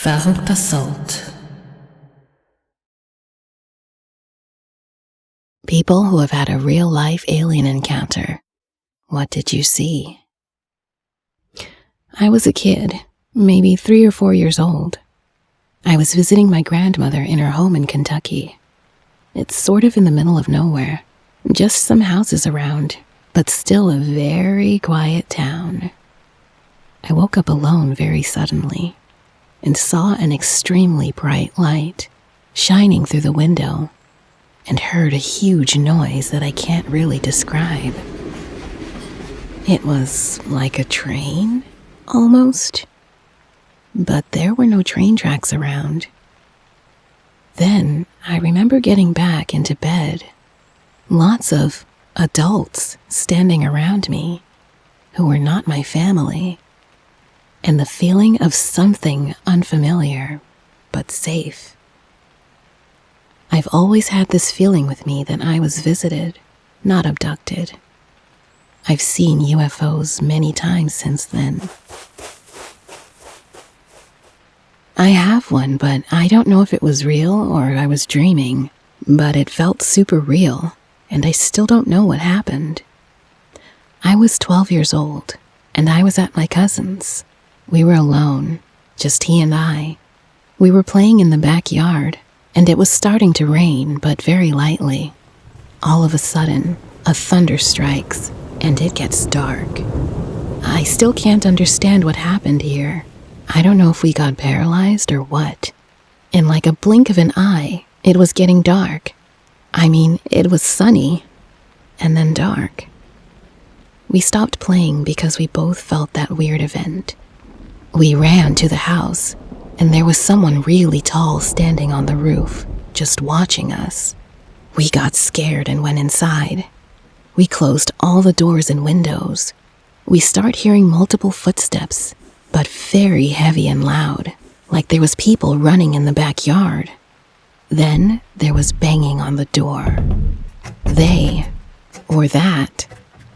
Assault. People who have had a real-life alien encounter. What did you see? I was a kid, maybe 3 or 4 years old. I was visiting my grandmother in her home in Kentucky. It's sort of in the middle of nowhere, just some houses around, but still a very quiet town. I woke up alone very suddenly and saw an extremely bright light shining through the window and heard a huge noise that I can't really describe. It was like a train, almost, but there were no train tracks around. Then I remember getting back into bed. Lots of adults standing around me who were not my family, and the feeling of something unfamiliar but safe. I've always had this feeling with me that I was visited, not abducted. I've seen UFOs many times since then. I have one, but I don't know if it was real or I was dreaming, but it felt super real, and I still don't know what happened. I was 12 years old, and I was at my cousin's. We were alone, just he and I. We were playing in the backyard, and it was starting to rain, but very lightly. All of a sudden, a thunder strikes, and it gets dark. I still can't understand what happened here. I don't know if we got paralyzed or what. In like a blink of an eye, it was getting dark. I mean, it was sunny, and then dark. We stopped playing because we both felt that weird event. We ran to the house, and there was someone really tall standing on the roof, just watching us. We got scared and went inside. We closed all the doors and windows. We start hearing multiple footsteps, but very heavy and loud, like there was people running in the backyard. Then there was banging on the door. They, or that,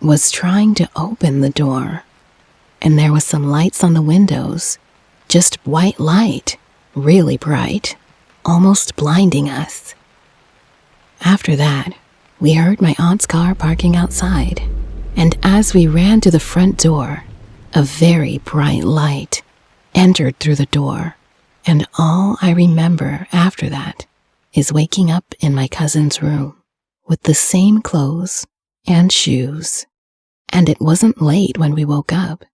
was trying to open the door. And there was some lights on the windows, just white light, really bright, almost blinding us. After that, we heard my aunt's car parking outside, and as we ran to the front door, a very bright light entered through the door, and all I remember after that is waking up in my cousin's room with the same clothes and shoes, and it wasn't late when we woke up.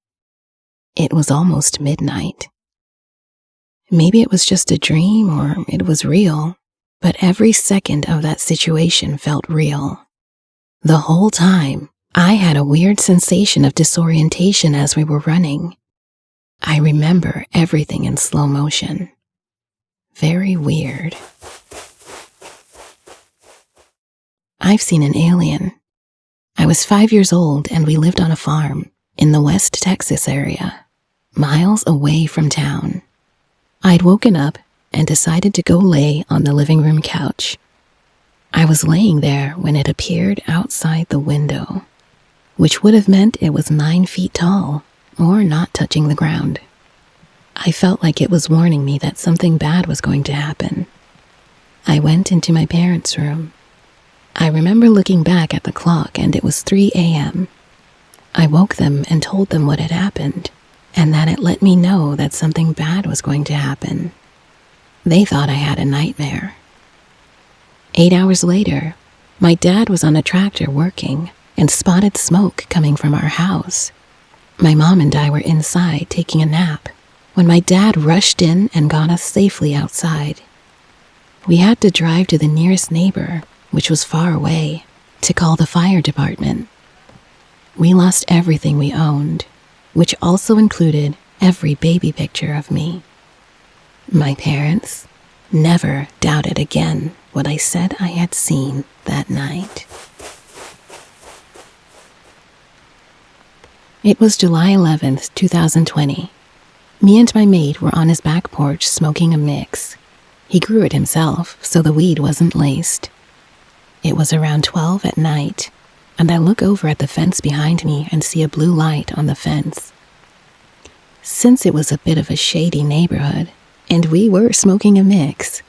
It was almost midnight. Maybe it was just a dream or it was real, but every second of that situation felt real. The whole time, I had a weird sensation of disorientation as we were running. I remember everything in slow motion. Very weird. I've seen an alien. I was 5 years old and we lived on a farm in the West Texas area, miles away from town. I'd woken up and decided to go lay on the living room couch. I was laying there when it appeared outside the window, which would have meant it was 9 feet tall or not touching the ground. I felt like it was warning me that something bad was going to happen. I went into my parents' room. I remember looking back at the clock and it was 3 a.m. I woke them and told them what had happened, and that it let me know that something bad was going to happen. They thought I had a nightmare. 8 hours later, my dad was on a tractor working and spotted smoke coming from our house. My mom and I were inside taking a nap when my dad rushed in and got us safely outside. We had to drive to the nearest neighbor, which was far away, to call the fire department. We lost everything we owned, which also included every baby picture of me. My parents never doubted again what I said I had seen that night. It was July 11th, 2020. Me and my mate were on his back porch smoking a mix. He grew it himself, so the weed wasn't laced. It was around 12 at night, and I look over at the fence behind me and see a blue light on the fence. Since it was a bit of a shady neighborhood, and we were smoking a mix.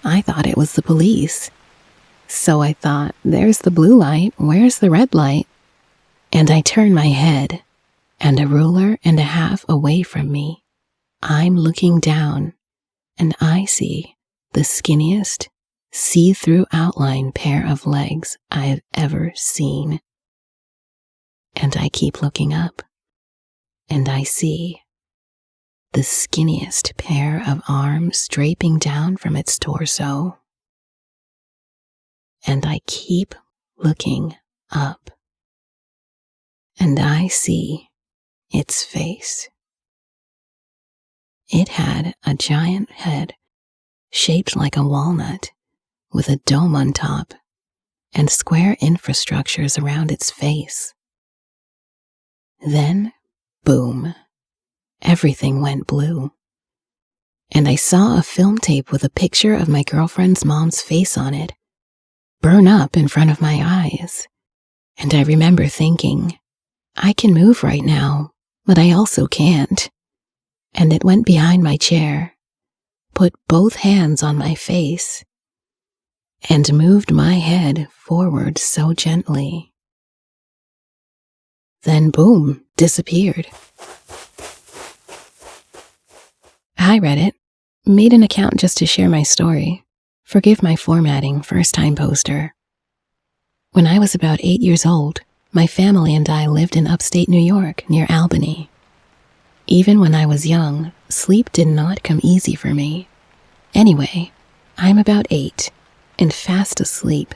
I thought it was the police. So I thought, there's the blue light, where's the red light? And I turn my head, and a ruler and a half away from me, I'm looking down, and I see the skinniest, see-through outline pair of legs I've ever seen. And I keep looking up, and I see the skinniest pair of arms draping down from its torso. And I keep looking up, and I see its face. It had a giant head shaped like a walnut with a dome on top and square infrastructures around its face. Then, boom, everything went blue. And I saw a film tape with a picture of my girlfriend's mom's face on it burn up in front of my eyes. And I remember thinking, I can move right now, but I also can't. And it went behind my chair, put both hands on my face, and moved my head forward so gently. Then boom, disappeared. Hi Reddit, made an account just to share my story. Forgive my formatting, first-time poster. When I was about 8 years old, my family and I lived in upstate New York near Albany. Even when I was young, sleep did not come easy for me. Anyway, I'm about 8 and fast asleep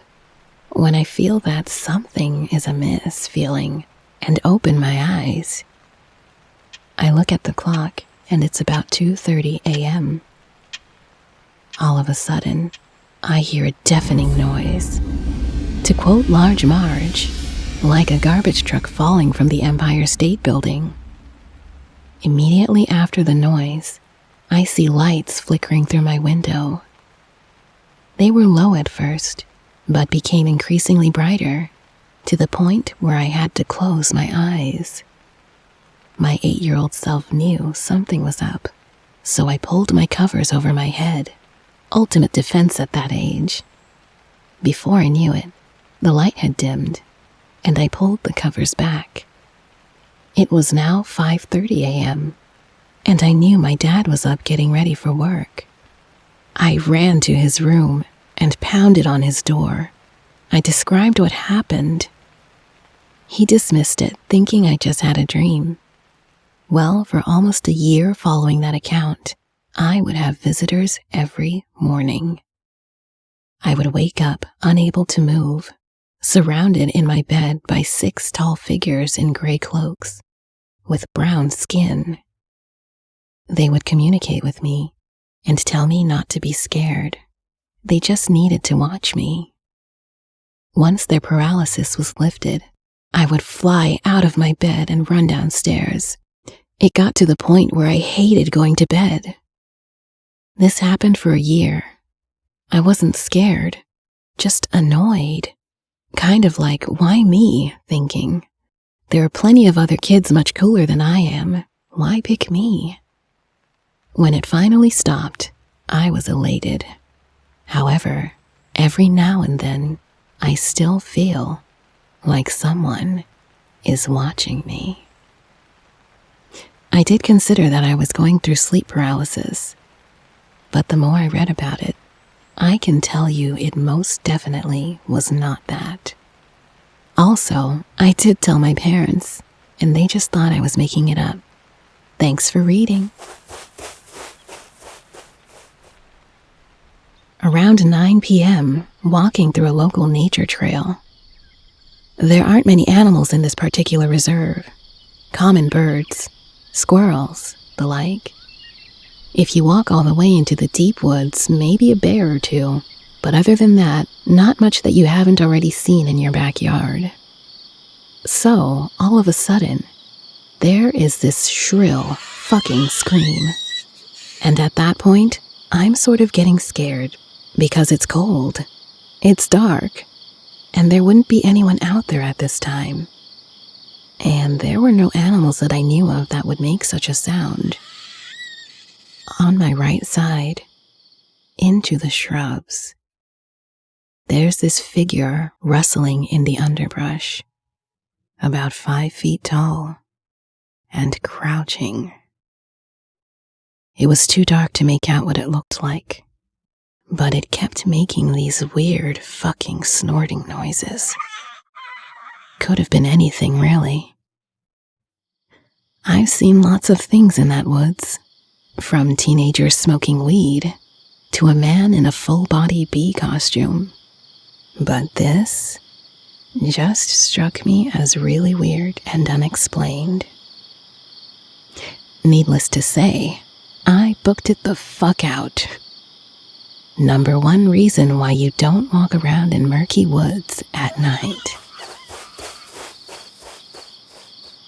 when I feel that something is amiss feeling and open my eyes. I look at the clock and it's about 2:30 a.m. All of a sudden, I hear a deafening noise. To quote Large Marge, like a garbage truck falling from the Empire State Building. Immediately after the noise, I see lights flickering through my window. They were low at first, but became increasingly brighter, to the point where I had to close my eyes. My 8-year-old self knew something was up, so I pulled my covers over my head. Ultimate defense at that age. Before I knew it, the light had dimmed, and I pulled the covers back. It was now 5:30 a.m., and I knew my dad was up getting ready for work. I ran to his room and pounded on his door. I described what happened. He dismissed it, thinking I just had a dream. Well, for almost a year following that account, I would have visitors every morning. I would wake up unable to move, surrounded in my bed by 6 tall figures in gray cloaks, with brown skin. They would communicate with me and tell me not to be scared. They just needed to watch me. Once their paralysis was lifted, I would fly out of my bed and run downstairs. It got to the point where I hated going to bed. This happened for a year. I wasn't scared, just annoyed. Kind of like, why me, thinking. There are plenty of other kids much cooler than I am. Why pick me? When it finally stopped, I was elated. However, every now and then, I still feel like someone is watching me. I did consider that I was going through sleep paralysis, but the more I read about it, I can tell you it most definitely was not that. Also, I did tell my parents, and they just thought I was making it up. Thanks for reading. Around 9 p.m., walking through a local nature trail. There aren't many animals in this particular reserve. Common birds, squirrels, the like. If you walk all the way into the deep woods, maybe a bear or two, but other than that, not much that you haven't already seen in your backyard. So, all of a sudden, there is this shrill fucking scream. And at that point, I'm sort of getting scared because it's cold, it's dark, and there wouldn't be anyone out there at this time. And there were no animals that I knew of that would make such a sound. On my right side, into the shrubs, there's this figure rustling in the underbrush, about 5 feet tall and crouching. It was too dark to make out what it looked like, but it kept making these weird fucking snorting noises. Could have been anything, really. I've seen lots of things in that woods, from teenagers smoking weed to a man in a full-body bee costume. But this just struck me as really weird and unexplained. Needless to say, I booked it the fuck out. Number 1 reason why you don't walk around in murky woods at night.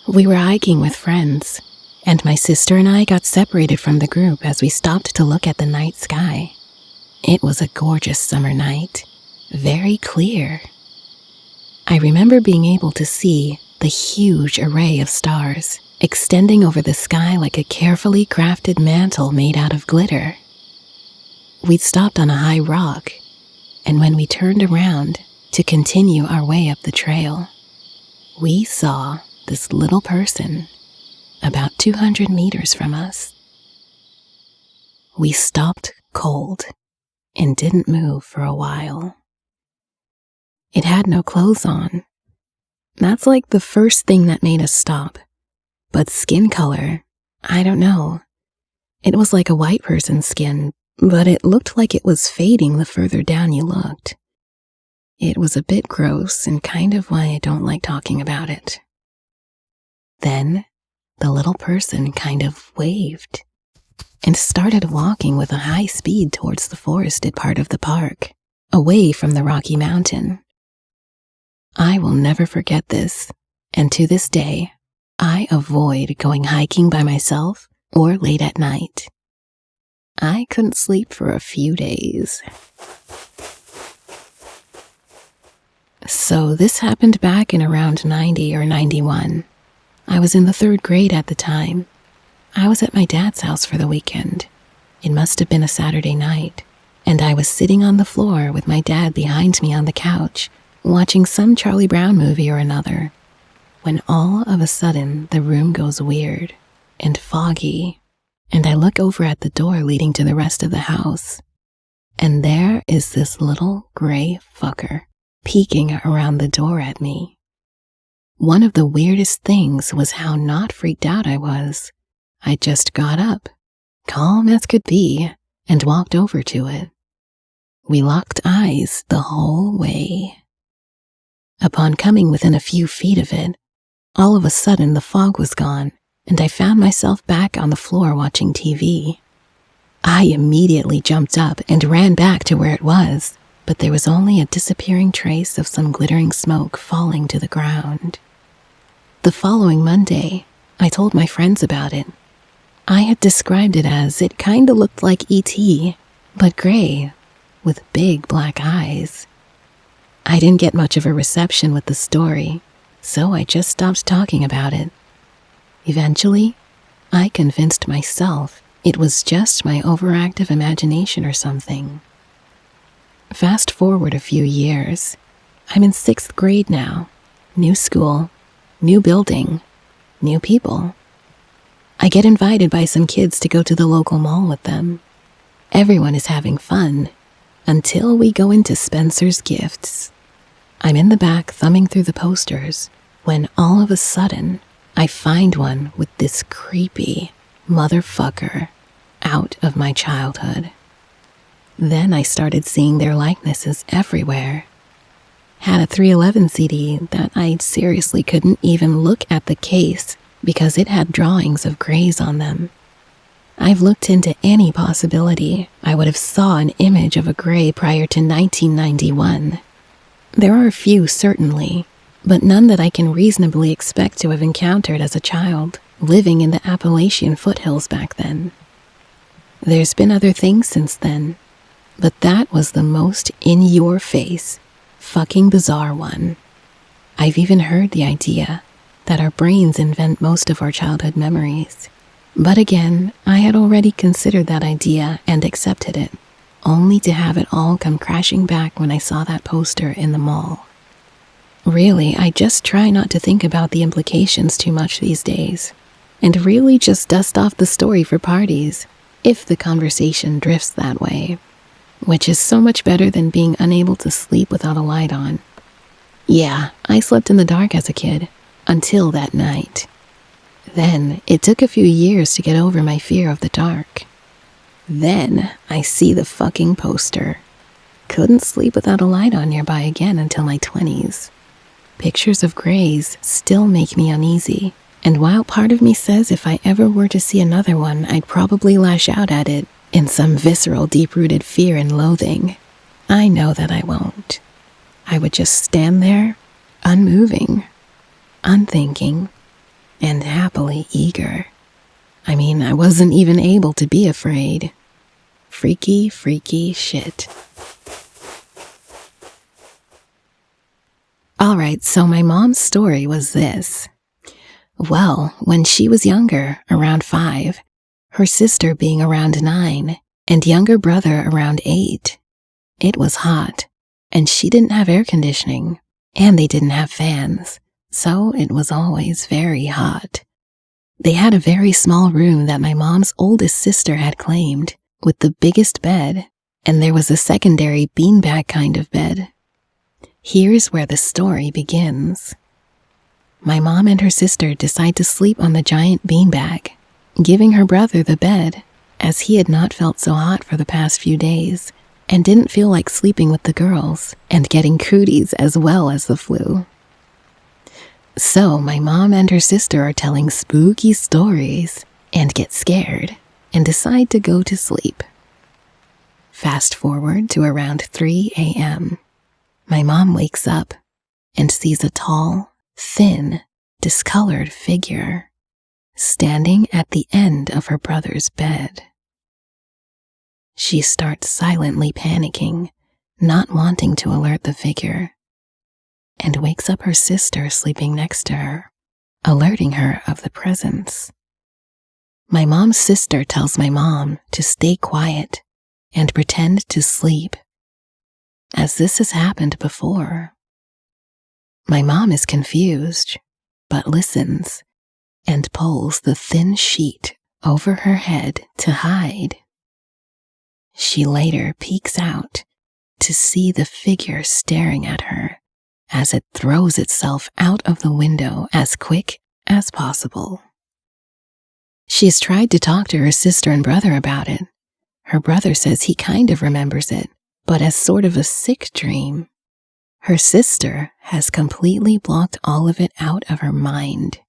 We were hiking with friends, and my sister and I got separated from the group as we stopped to look at the night sky. It was a gorgeous summer night, very clear. I remember being able to see the huge array of stars extending over the sky like a carefully crafted mantle made out of glitter. We'd stopped on a high rock, and when we turned around to continue our way up the trail, we saw this little person about 200 meters from us. We stopped cold and didn't move for a while. It had no clothes on. That's like the first thing that made us stop. But skin color, I don't know. It was like a white person's skin, but it looked like it was fading the further down you looked. It was a bit gross and kind of why I don't like talking about it. Then, the little person kind of waved and started walking with a high speed towards the forested part of the park, away from the Rocky Mountain. I will never forget this, and to this day, I avoid going hiking by myself or late at night. I couldn't sleep for a few days. So this happened back in around 90 or 91. I was in the 3rd grade at the time. I was at my dad's house for the weekend. It must have been a Saturday night, and I was sitting on the floor with my dad behind me on the couch, watching some Charlie Brown movie or another, when all of a sudden the room goes weird and foggy, and I look over at the door leading to the rest of the house, and there is this little gray fucker peeking around the door at me. One of the weirdest things was how not freaked out I was. I just got up, calm as could be, and walked over to it. We locked eyes the whole way. Upon coming within a few feet of it, all of a sudden the fog was gone, and I found myself back on the floor watching TV. I immediately jumped up and ran back to where it was, but there was only a disappearing trace of some glittering smoke falling to the ground. The following Monday, I told my friends about it. I had described it as it kinda looked like E.T., but gray, with big black eyes. I didn't get much of a reception with the story, so I just stopped talking about it. Eventually, I convinced myself it was just my overactive imagination or something. Fast forward a few years. I'm in 6th grade now. New school, new building, new people. I get invited by some kids to go to the local mall with them. Everyone is having fun, until we go into Spencer's Gifts. I'm in the back thumbing through the posters, when all of a sudden, I find one with this creepy motherfucker out of my childhood. Then I started seeing their likenesses everywhere. Had a 311 CD that I seriously couldn't even look at the case because it had drawings of grays on them. I've looked into any possibility I would have saw an image of a gray prior to 1991. There are a few, certainly, but none that I can reasonably expect to have encountered as a child, living in the Appalachian foothills back then. There's been other things since then, but that was the most in-your-face, fucking bizarre one. I've even heard the idea that our brains invent most of our childhood memories. But again, I had already considered that idea and accepted it, only to have it all come crashing back when I saw that poster in the mall. Really, I just try not to think about the implications too much these days, and really just dust off the story for parties, if the conversation drifts that way, which is so much better than being unable to sleep without a light on. Yeah, I slept in the dark as a kid, until that night. Then, it took a few years to get over my fear of the dark. Then, I see the fucking poster. Couldn't sleep without a light on nearby again until my 20s. Pictures of grays still make me uneasy, and while part of me says if I ever were to see another one, I'd probably lash out at it in some visceral, deep-rooted fear and loathing, I know that I won't. I would just stand there, unmoving, unthinking, and happily eager. I mean, I wasn't even able to be afraid. Freaky, freaky shit. Alright, so my mom's story was this. Well, when she was younger, around 5, her sister being around 9, and younger brother around 8, it was hot, and she didn't have air conditioning, and they didn't have fans, so it was always very hot. They had a very small room that my mom's oldest sister had claimed, with the biggest bed, and there was a secondary beanbag kind of bed. Here's where the story begins. My mom and her sister decide to sleep on the giant beanbag, giving her brother the bed, as he had not felt so hot for the past few days, and didn't feel like sleeping with the girls, and getting cooties as well as the flu. So my mom and her sister are telling spooky stories, and get scared, and decide to go to sleep. Fast forward to around 3 a.m. My mom wakes up, and sees a tall, thin, discolored figure standing at the end of her brother's bed. She starts silently panicking, not wanting to alert the figure, and wakes up her sister sleeping next to her, alerting her of the presence. My mom's sister tells my mom to stay quiet and pretend to sleep, as this has happened before. My mom is confused, but listens and pulls the thin sheet over her head to hide. She later peeks out to see the figure staring at her as it throws itself out of the window as quick as possible. She's tried to talk to her sister and brother about it. Her brother says he kind of remembers it, but as sort of a sick dream. Her sister has completely blocked all of it out of her mind.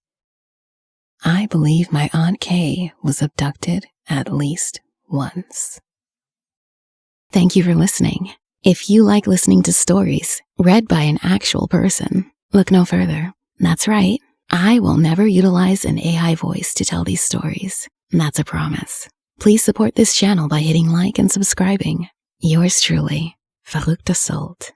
I believe my Aunt Kay was abducted at least once. Thank you for listening. If you like listening to stories read by an actual person, look no further. That's right, I will never utilize an AI voice to tell these stories. That's a promise. Please support this channel by hitting like and subscribing. Yours truly, Verrückte Sult.